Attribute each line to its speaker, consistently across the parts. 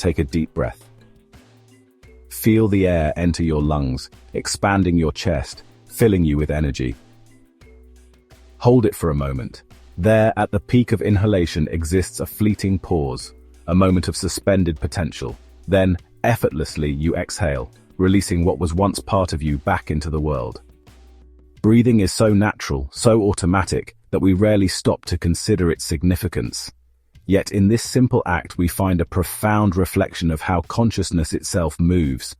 Speaker 1: take a deep breath. Feel the air enter your lungs, expanding your chest, filling you with energy. Hold it for a moment. There, at the peak of inhalation, exists a fleeting pause, a moment of suspended potential. Then, effortlessly, you exhale, releasing what was once part of you back into the world. Breathing is so natural, so automatic, that we rarely stop to consider its significance. Yet in this simple act we find a profound reflection of how consciousness itself moves,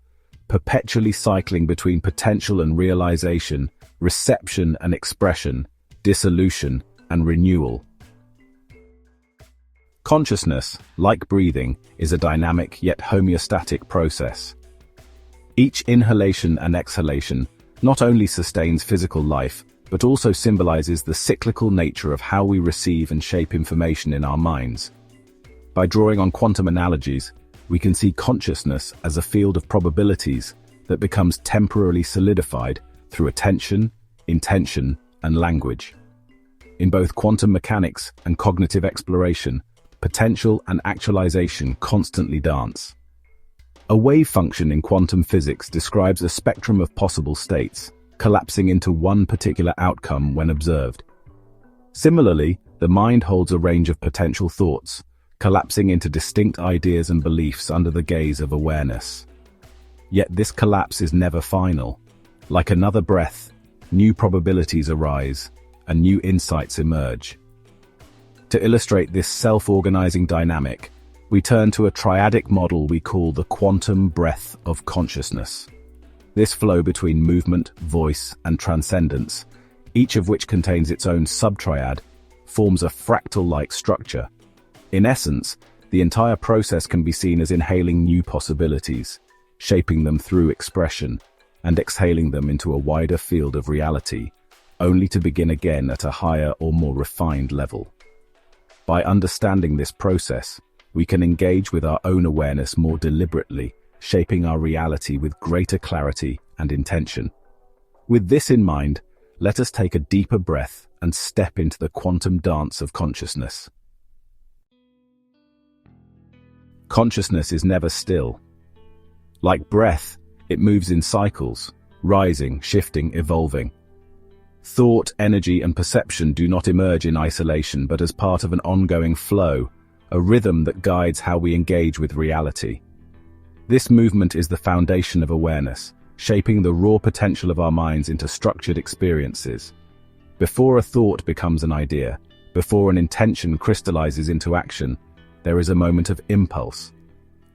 Speaker 1: perpetually cycling between potential and realization, reception and expression, dissolution and renewal. Consciousness, like breathing, is a dynamic yet homeostatic process. Each inhalation and exhalation not only sustains physical life, but also symbolizes the cyclical nature of how we receive and shape information in our minds. By drawing on quantum analogies, we can see consciousness as a field of probabilities that becomes temporarily solidified through attention, intention, and language. In both quantum mechanics and cognitive exploration, potential and actualization constantly dance. A wave function in quantum physics describes a spectrum of possible states, collapsing into one particular outcome when observed. Similarly, the mind holds a range of potential thoughts, collapsing into distinct ideas and beliefs under the gaze of awareness. Yet this collapse is never final. Like another breath, new probabilities arise, and new insights emerge. To illustrate this self-organizing dynamic, we turn to a triadic model we call the quantum breath of consciousness. This flow between movement, voice, and transcendence, each of which contains its own subtriad, forms a fractal-like structure. In essence, the entire process can be seen as inhaling new possibilities, shaping them through expression, and exhaling them into a wider field of reality, only to begin again at a higher or more refined level. By understanding this process, we can engage with our own awareness more deliberately, shaping our reality with greater clarity and intention. With this in mind, let us take a deeper breath and step into the quantum dance of consciousness. Consciousness is never still. Like breath, it moves in cycles, rising, shifting, evolving. Thought, energy, and perception do not emerge in isolation but as part of an ongoing flow, a rhythm that guides how we engage with reality. This movement is the foundation of awareness, shaping the raw potential of our minds into structured experiences. Before a thought becomes an idea, before an intention crystallizes into action, there is a moment of impulse,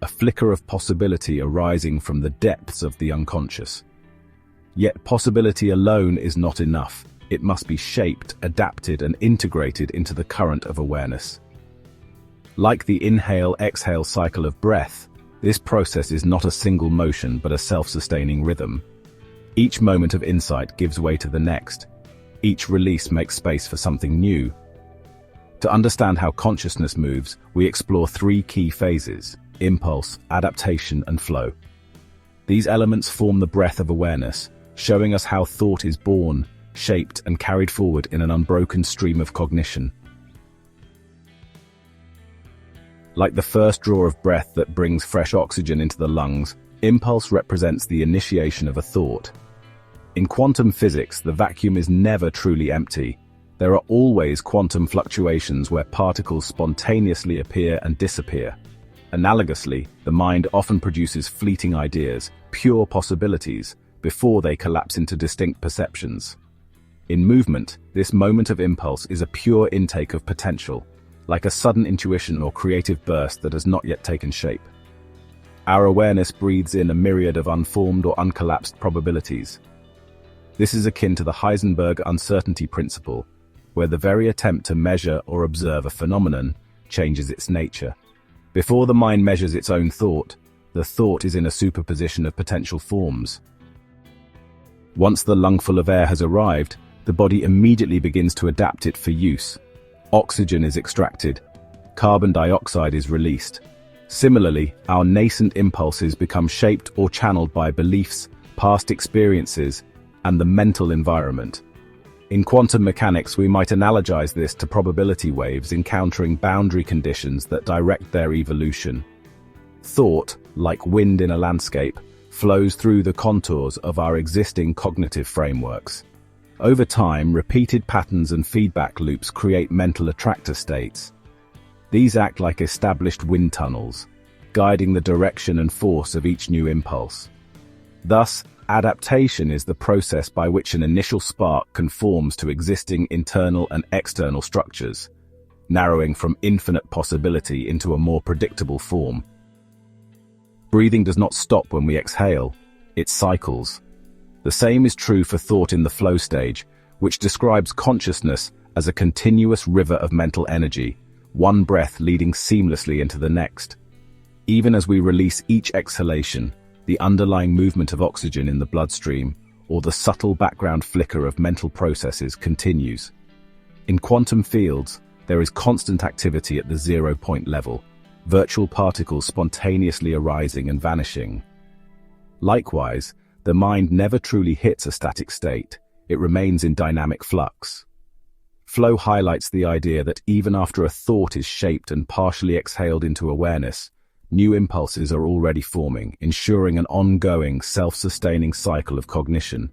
Speaker 1: a flicker of possibility arising from the depths of the unconscious. Yet possibility alone is not enough. It must be shaped, adapted, and integrated into the current of awareness. Like the inhale-exhale cycle of breath, this process is not a single motion but a self-sustaining rhythm. Each moment of insight gives way to the next. Each release makes space for something new. To understand how consciousness moves, we explore three key phases: impulse, adaptation, and flow. These elements form the breath of awareness, showing us how thought is born, shaped, and carried forward in an unbroken stream of cognition. Like the first draw of breath that brings fresh oxygen into the lungs, impulse represents the initiation of a thought. In quantum physics, the vacuum is never truly empty. There are always quantum fluctuations where particles spontaneously appear and disappear. Analogously, the mind often produces fleeting ideas, pure possibilities, before they collapse into distinct perceptions. In movement, this moment of impulse is a pure intake of potential, like a sudden intuition or creative burst that has not yet taken shape. Our awareness breathes in a myriad of unformed or uncollapsed probabilities. This is akin to the Heisenberg uncertainty principle, where the very attempt to measure or observe a phenomenon changes its nature. Before the mind measures its own thought, the thought is in a superposition of potential forms. Once the lungful of air has arrived, the body immediately begins to adapt it for use. Oxygen is extracted, carbon dioxide is released. Similarly, our nascent impulses become shaped or channeled by beliefs, past experiences, and the mental environment. In quantum mechanics, we might analogize this to probability waves encountering boundary conditions that direct their evolution. Thought, like wind in a landscape, flows through the contours of our existing cognitive frameworks. Over time, repeated patterns and feedback loops create mental attractor states. These act like established wind tunnels, guiding the direction and force of each new impulse. Thus, adaptation is the process by which an initial spark conforms to existing internal and external structures, narrowing from infinite possibility into a more predictable form. Breathing does not stop when we exhale, it cycles. The same is true for thought in the flow stage, which describes consciousness as a continuous river of mental energy, one breath leading seamlessly into the next. Even as we release each exhalation, the underlying movement of oxygen in the bloodstream, or the subtle background flicker of mental processes continues. In quantum fields, there is constant activity at the zero-point level, virtual particles spontaneously arising and vanishing. Likewise, the mind never truly hits a static state, it remains in dynamic flux. Flow highlights the idea that even after a thought is shaped and partially exhaled into awareness, new impulses are already forming, ensuring an ongoing, self-sustaining cycle of cognition.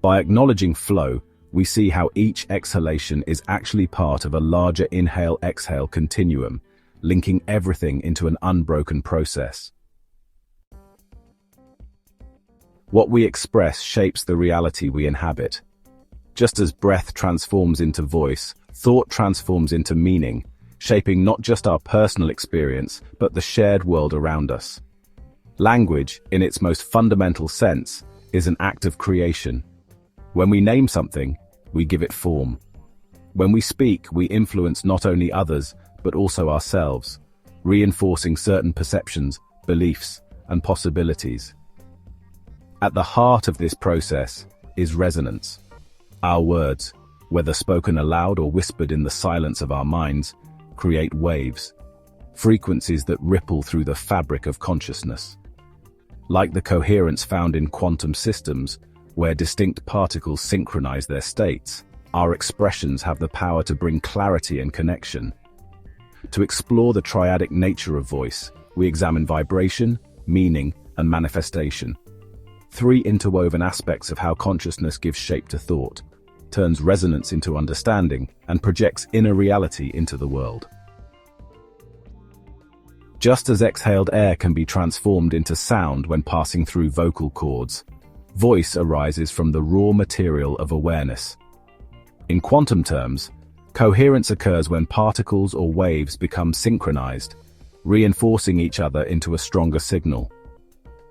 Speaker 1: By acknowledging flow, we see how each exhalation is actually part of a larger inhale-exhale continuum, linking everything into an unbroken process. What we express shapes the reality we inhabit. Just as breath transforms into voice, thought transforms into meaning, shaping not just our personal experience, but the shared world around us. Language, in its most fundamental sense, is an act of creation. When we name something, we give it form. When we speak, we influence not only others, but also ourselves, reinforcing certain perceptions, beliefs, and possibilities. At the heart of this process is resonance. Our words, whether spoken aloud or whispered in the silence of our minds, create waves, frequencies that ripple through the fabric of consciousness. Like the coherence found in quantum systems, where distinct particles synchronize their states, our expressions have the power to bring clarity and connection. To explore the triadic nature of voice, we examine vibration, meaning, and manifestation. Three interwoven aspects of how consciousness gives shape to thought, turns resonance into understanding, and projects inner reality into the world. Just as exhaled air can be transformed into sound when passing through vocal cords, voice arises from the raw material of awareness. In quantum terms, coherence occurs when particles or waves become synchronized, reinforcing each other into a stronger signal.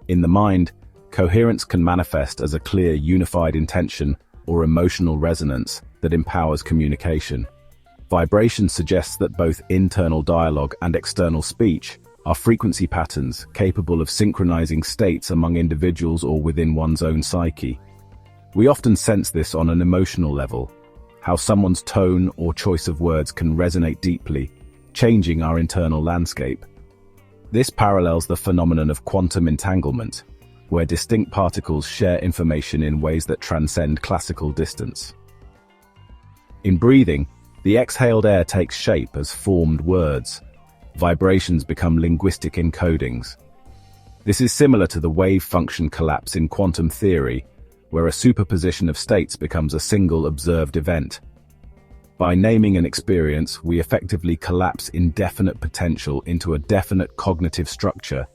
Speaker 1: In the mind, coherence can manifest as a clear, unified intention or emotional resonance that empowers communication. Vibration suggests that both internal dialogue and external speech are frequency patterns capable of synchronizing states among individuals or within one's own psyche. We often sense this on an emotional level, how someone's tone or choice of words can resonate deeply, changing our internal landscape. This parallels the phenomenon of quantum entanglement, where distinct particles share information in ways that transcend classical distance. In breathing, the exhaled air takes shape as formed words. Vibrations become linguistic encodings. This is similar to the wave function collapse in quantum theory, where a superposition of states becomes a single observed event. By naming an experience, we effectively collapse indefinite potential into a definite cognitive structure,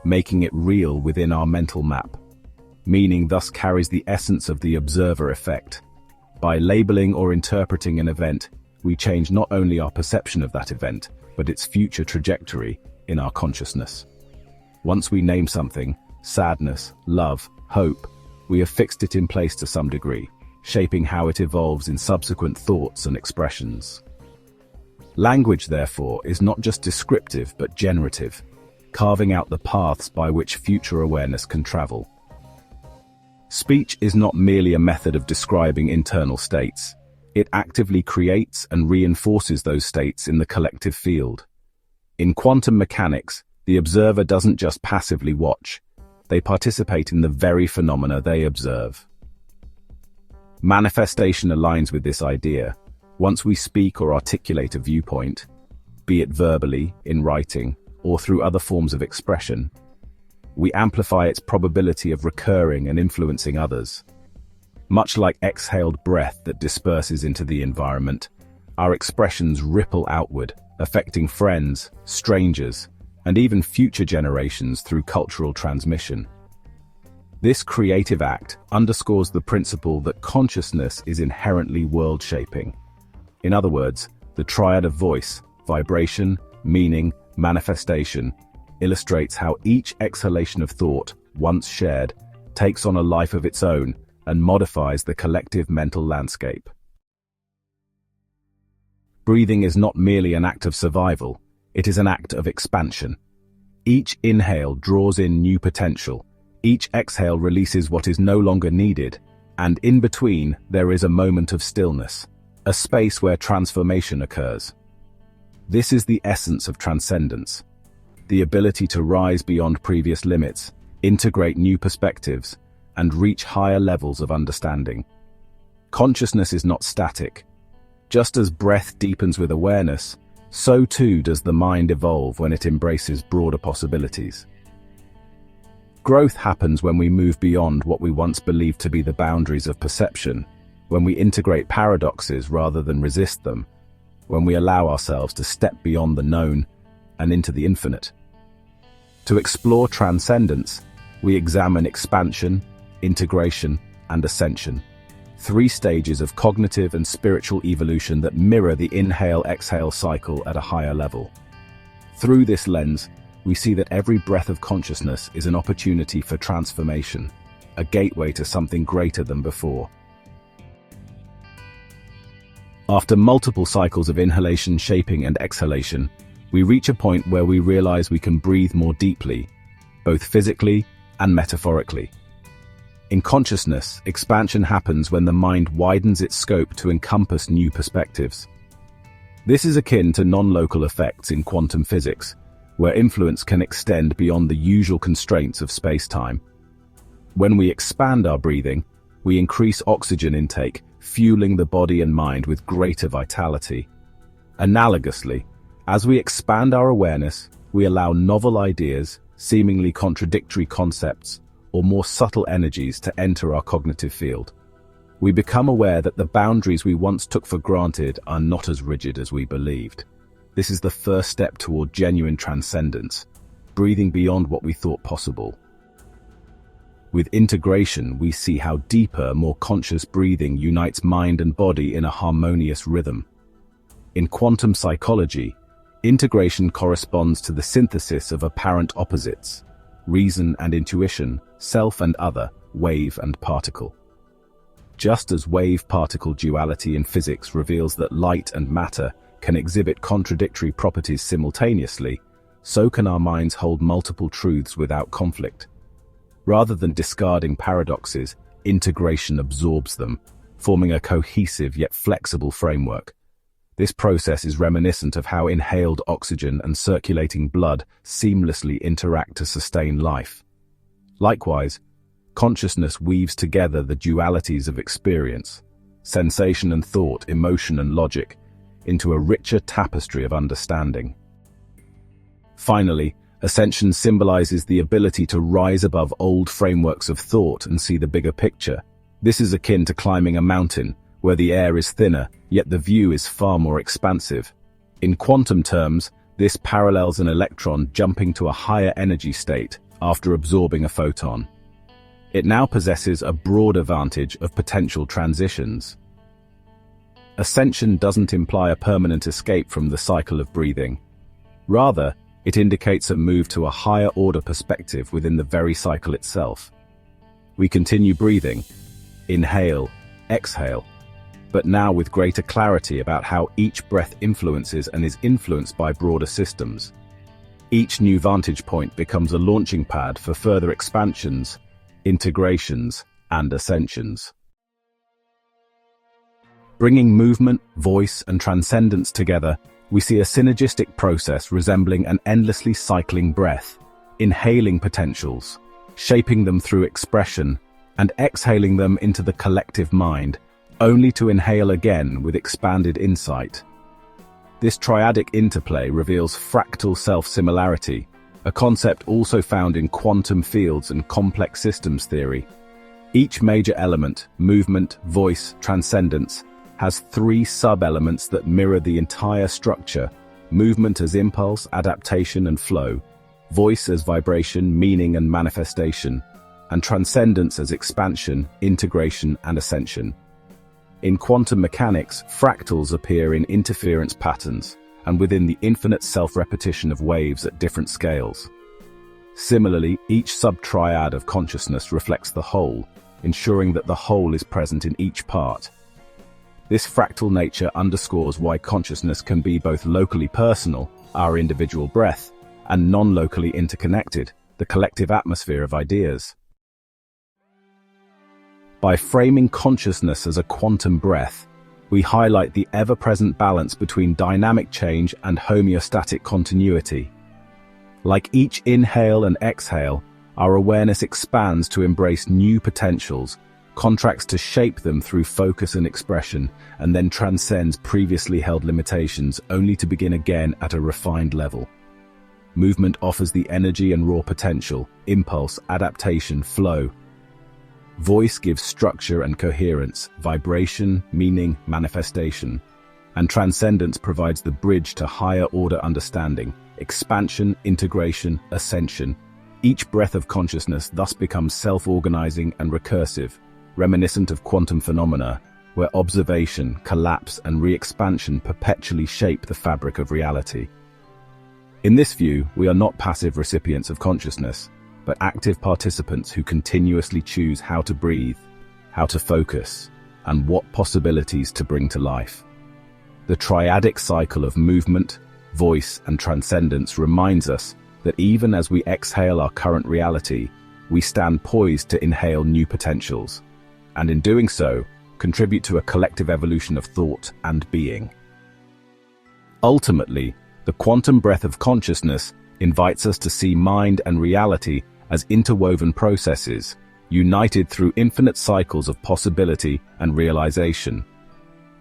Speaker 1: making it real within our mental map. Meaning thus carries the essence of the observer effect. By labeling or interpreting an event, we change not only our perception of that event, but its future trajectory in our consciousness. Once we name something, sadness, love, hope, we have fixed it in place to some degree, shaping how it evolves in subsequent thoughts and expressions. Language, therefore, is not just descriptive but generative, carving out the paths by which future awareness can travel. Speech is not merely a method of describing internal states. It actively creates and reinforces those states in the collective field. In quantum mechanics, the observer doesn't just passively watch, they participate in the very phenomena they observe. Manifestation aligns with this idea. Once we speak or articulate a viewpoint, be it verbally, in writing, or through other forms of expression. We amplify its probability of recurring and influencing others. Much like exhaled breath that disperses into the environment, our expressions ripple outward, affecting friends, strangers, and even future generations through cultural transmission. This creative act underscores the principle that consciousness is inherently world-shaping. In other words, the triad of voice, vibration, meaning, manifestation, illustrates how each exhalation of thought, once shared, takes on a life of its own and modifies the collective mental landscape. Breathing is not merely an act of survival, it is an act of expansion. Each inhale draws in new potential, each exhale releases what is no longer needed, and in between there is a moment of stillness, a space where transformation occurs. This is the essence of transcendence, the ability to rise beyond previous limits, integrate new perspectives, and reach higher levels of understanding. Consciousness is not static. Just as breath deepens with awareness, so too does the mind evolve when it embraces broader possibilities. Growth happens when we move beyond what we once believed to be the boundaries of perception, when we integrate paradoxes rather than resist them, when we allow ourselves to step beyond the known and into the infinite. To explore transcendence, we examine expansion, integration, and ascension, 3 stages of cognitive and spiritual evolution that mirror the inhale-exhale cycle at a higher level. Through this lens, we see that every breath of consciousness is an opportunity for transformation, a gateway to something greater than before. After multiple cycles of inhalation, shaping, and exhalation, we reach a point where we realize we can breathe more deeply, both physically and metaphorically. In consciousness, expansion happens when the mind widens its scope to encompass new perspectives. This is akin to non-local effects in quantum physics, where influence can extend beyond the usual constraints of space-time. When we expand our breathing, we increase oxygen intake, fueling the body and mind with greater vitality. Analogously, as we expand our awareness, we allow novel ideas, seemingly contradictory concepts, or more subtle energies to enter our cognitive field. We become aware that the boundaries we once took for granted are not as rigid as we believed. This is the first step toward genuine transcendence, breathing beyond what we thought possible. With integration, we see how deeper, more conscious breathing unites mind and body in a harmonious rhythm. In quantum psychology, integration corresponds to the synthesis of apparent opposites: reason and intuition, self and other, wave and particle. Just as wave-particle duality in physics reveals that light and matter can exhibit contradictory properties simultaneously, so can our minds hold multiple truths without conflict. Rather than discarding paradoxes, integration absorbs them, forming a cohesive yet flexible framework. This process is reminiscent of how inhaled oxygen and circulating blood seamlessly interact to sustain life. Likewise, consciousness weaves together the dualities of experience, sensation and thought, emotion and logic, into a richer tapestry of understanding. Finally, ascension symbolizes the ability to rise above old frameworks of thought and see the bigger picture. This is akin to climbing a mountain, where the air is thinner, yet the view is far more expansive. In quantum terms, this parallels an electron jumping to a higher energy state after absorbing a photon. It now possesses a broader vantage of potential transitions. Ascension doesn't imply a permanent escape from the cycle of breathing. Rather, it indicates a move to a higher order perspective within the very cycle itself. We continue breathing, inhale, exhale, but now with greater clarity about how each breath influences and is influenced by broader systems. Each new vantage point becomes a launching pad for further expansions, integrations, and ascensions. Bringing movement, voice, and transcendence together, we see a synergistic process resembling an endlessly cycling breath, inhaling potentials, shaping them through expression, and exhaling them into the collective mind, only to inhale again with expanded insight. This triadic interplay reveals fractal self-similarity, a concept also found in quantum fields and complex systems theory. Each major element, movement, voice, transcendence, has three sub-elements that mirror the entire structure: movement as impulse, adaptation, and flow, voice as vibration, meaning, and manifestation, and transcendence as expansion, integration, and ascension. In quantum mechanics, fractals appear in interference patterns and within the infinite self-repetition of waves at different scales. Similarly, each sub-triad of consciousness reflects the whole, ensuring that the whole is present in each part. This fractal nature underscores why consciousness can be both locally personal, our individual breath, and non-locally interconnected, the collective atmosphere of ideas. By framing consciousness as a quantum breath, we highlight the ever-present balance between dynamic change and homeostatic continuity. Like each inhale and exhale, our awareness expands to embrace new potentials, contracts to shape them through focus and expression, and then transcends previously held limitations only to begin again at a refined level. Movement offers the energy and raw potential, impulse, adaptation, flow. Voice gives structure and coherence, vibration, meaning, manifestation. And transcendence provides the bridge to higher-order understanding, expansion, integration, ascension. Each breath of consciousness thus becomes self-organizing and recursive, reminiscent of quantum phenomena, where observation, collapse, and re-expansion perpetually shape the fabric of reality. In this view, we are not passive recipients of consciousness, but active participants who continuously choose how to breathe, how to focus, and what possibilities to bring to life. The triadic cycle of movement, voice, and transcendence reminds us that even as we exhale our current reality, we stand poised to inhale new potentials, and in doing so, contribute to a collective evolution of thought and being. Ultimately, the quantum breath of consciousness invites us to see mind and reality as interwoven processes, united through infinite cycles of possibility and realization.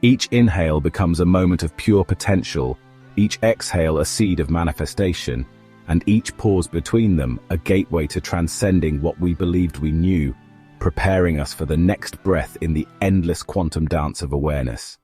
Speaker 1: Each inhale becomes a moment of pure potential, each exhale a seed of manifestation, and each pause between them a gateway to transcending what we believed we knew, preparing us for the next breath in the endless quantum dance of awareness.